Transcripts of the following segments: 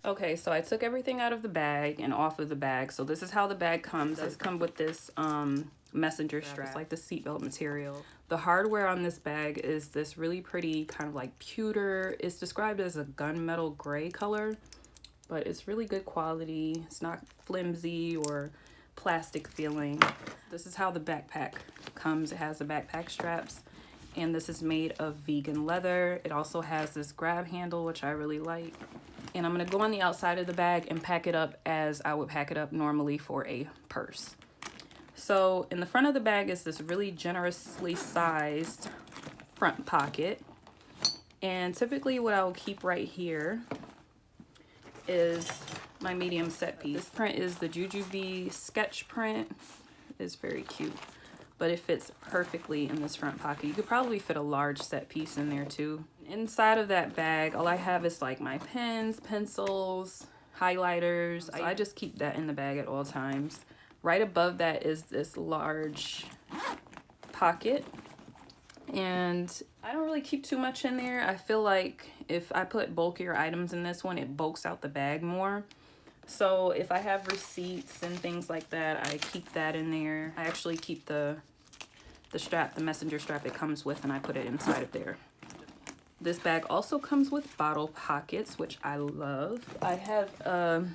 Okay, so I took everything out of the bag and off of the bag. So this is how the bag comes. It does come with this messenger strap. It's like the seatbelt material. The hardware on this bag is this really pretty kind of like pewter. It's described as a gunmetal gray color, but it's really good quality. It's not flimsy or plastic feeling. This is how the backpack comes. It has the backpack straps, and this is made of vegan leather. It also has this grab handle, which I really like. And I'm gonna go on the outside of the bag and pack it up as I would pack it up normally for a purse. So in the front of the bag is this really generously sized front pocket. And typically what I will keep right here is my medium set piece. This print is the Jujubee sketch print. It's very cute, but it fits perfectly in this front pocket. You could probably fit a large set piece in there too. Inside of that bag, all I have is like my pens, pencils, highlighters. I just keep that in the bag at all times. Right above that is this large pocket, and I don't really keep too much in there. I feel like if I put bulkier items in this one, it bulks out the bag more. So if I have receipts and things like that, I keep that in there. I actually keep the strap, the messenger strap it comes with, and I put it inside of there. This bag also comes with bottle pockets, which I love. I have a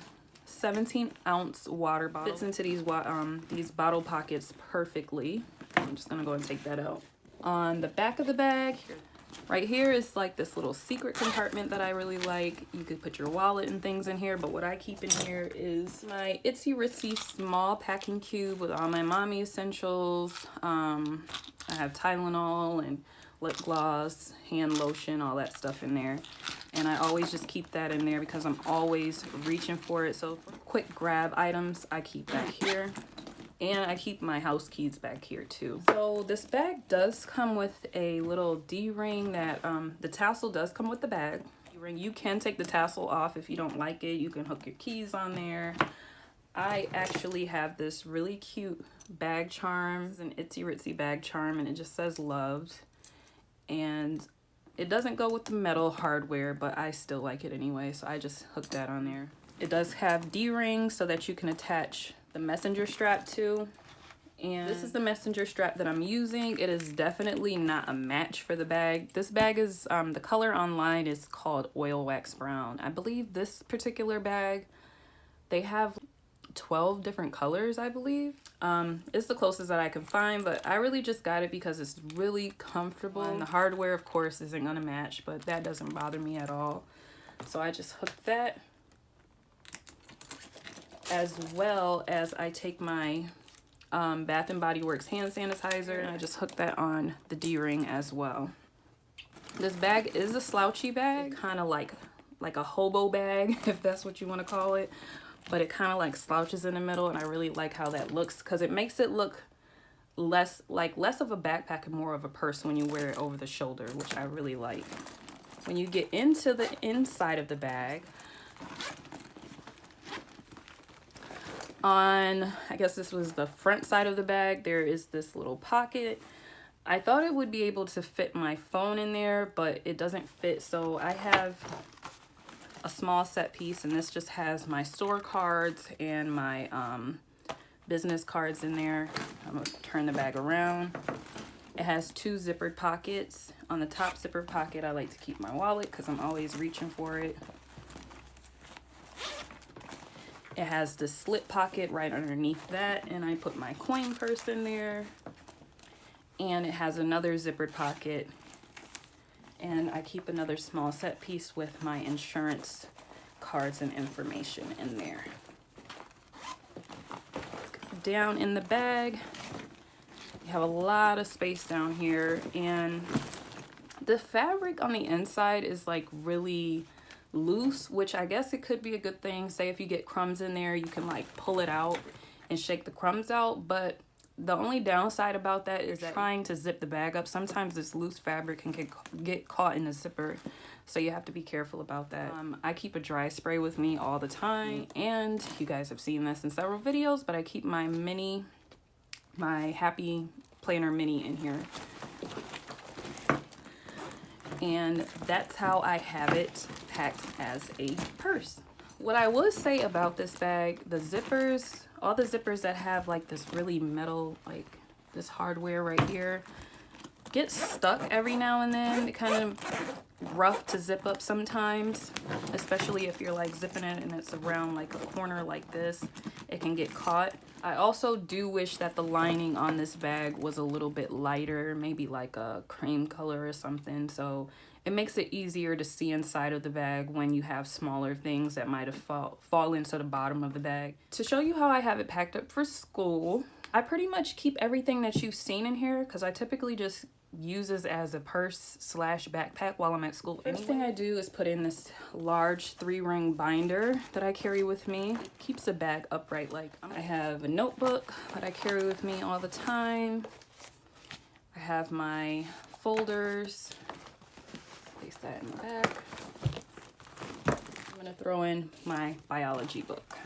17-ounce water bottle. Fits into these bottle pockets perfectly. I'm just gonna go and take that out. On the back of the bag, right here is like this little secret compartment that I really like. You could put your wallet and things in here, but what I keep in here is my itsy ritzy small packing cube with all my mommy essentials. I have Tylenol and lip gloss, hand lotion, all that stuff in there. And I always just keep that in there because I'm always reaching for it. So for quick grab items, I keep that here. And I keep my house keys back here too. So this bag does come with a little D-ring that, the tassel does come with the bag. You can take the tassel off if you don't like it. You can hook your keys on there. I actually have this really cute bag charm. It's an itsy ritzy bag charm, and it just says loved. And it doesn't go with the metal hardware, but I still like it anyway, so I just hooked that on there. It does have D-rings so that you can attach the messenger strap to. And this is the messenger strap that I'm using. It is definitely not a match for the bag. This bag is, the color online is called oil wax brown. I believe this particular bag, they have 12 different colors, I believe. It's the closest that I can find, but I really just got it because it's really comfortable. And the hardware, of course, isn't gonna match, but that doesn't bother me at all. So I just hooked that, as well as I take my Bath and Body Works hand sanitizer, and I just hook that on the D-ring as well. This bag is a slouchy bag, kind of like a hobo bag, if that's what you want to call it. But it kind of like slouches in the middle, and I really like how that looks because it makes it look less of a backpack and more of a purse when you wear it over the shoulder, which I really like. When you get into the inside of the bag, on, I guess this was the front side of the bag, there is this little pocket. I thought it would be able to fit my phone in there, but it doesn't fit. So I have a small set piece, and this just has my store cards and my business cards in there. I'm gonna turn the bag around. It has 2 zippered pockets. On the top zipper pocket, I like to keep my wallet because I'm always reaching for it. It has the slip pocket right underneath that, and I put my coin purse in there. And it has another zippered pocket, and I keep another small set piece with my insurance cards and information in there. Down in the bag, you have a lot of space down here, and the fabric on the inside is like really loose, which I guess it could be a good thing. Say if you get crumbs in there, you can like pull it out and shake the crumbs out. But the only downside about that is that trying to zip the bag up, sometimes this loose fabric can get caught in the zipper, so you have to be careful about that. I keep a dry spray with me all the time, and you guys have seen this in several videos, but I keep my mini, my Happy Planner mini in here. And that's how I have it packed as a purse. What I would say about this bag, the zippers, all the zippers that have like this really metal, like this hardware right here, get stuck every now and then. It kind of rough to zip up sometimes, especially if you're like zipping it and it's around like a corner like this, it can get caught. I also do wish that the lining on this bag was a little bit lighter, maybe like a cream color or something, so it makes it easier to see inside of the bag when you have smaller things that might have fall into the bottom of the bag. To show you how I have it packed up for school, I pretty much keep everything that you've seen in here because I typically just use this as a purse slash backpack while I'm at school. First thing I do is put in this large 3-ring binder that I carry with me. It keeps the bag upright. Like, I have a notebook that I carry with me all the time. I have my folders. Place that in the back. I'm gonna throw in my biology book.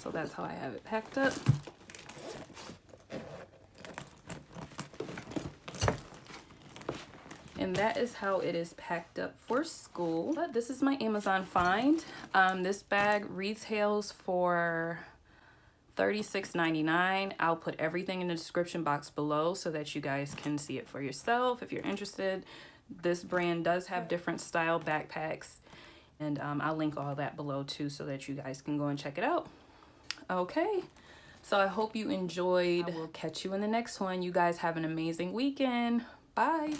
So that's how I have it packed up. And that is how it is packed up for school. But this is my Amazon find. This bag retails for $36.99. I'll put everything in the description box below so that you guys can see it for yourself if you're interested. This brand does have different style backpacks, and I'll link all that below too so that you guys can go and check it out. Okay, so I hope you enjoyed. I will catch you in the next one. You guys have an amazing weekend. Bye.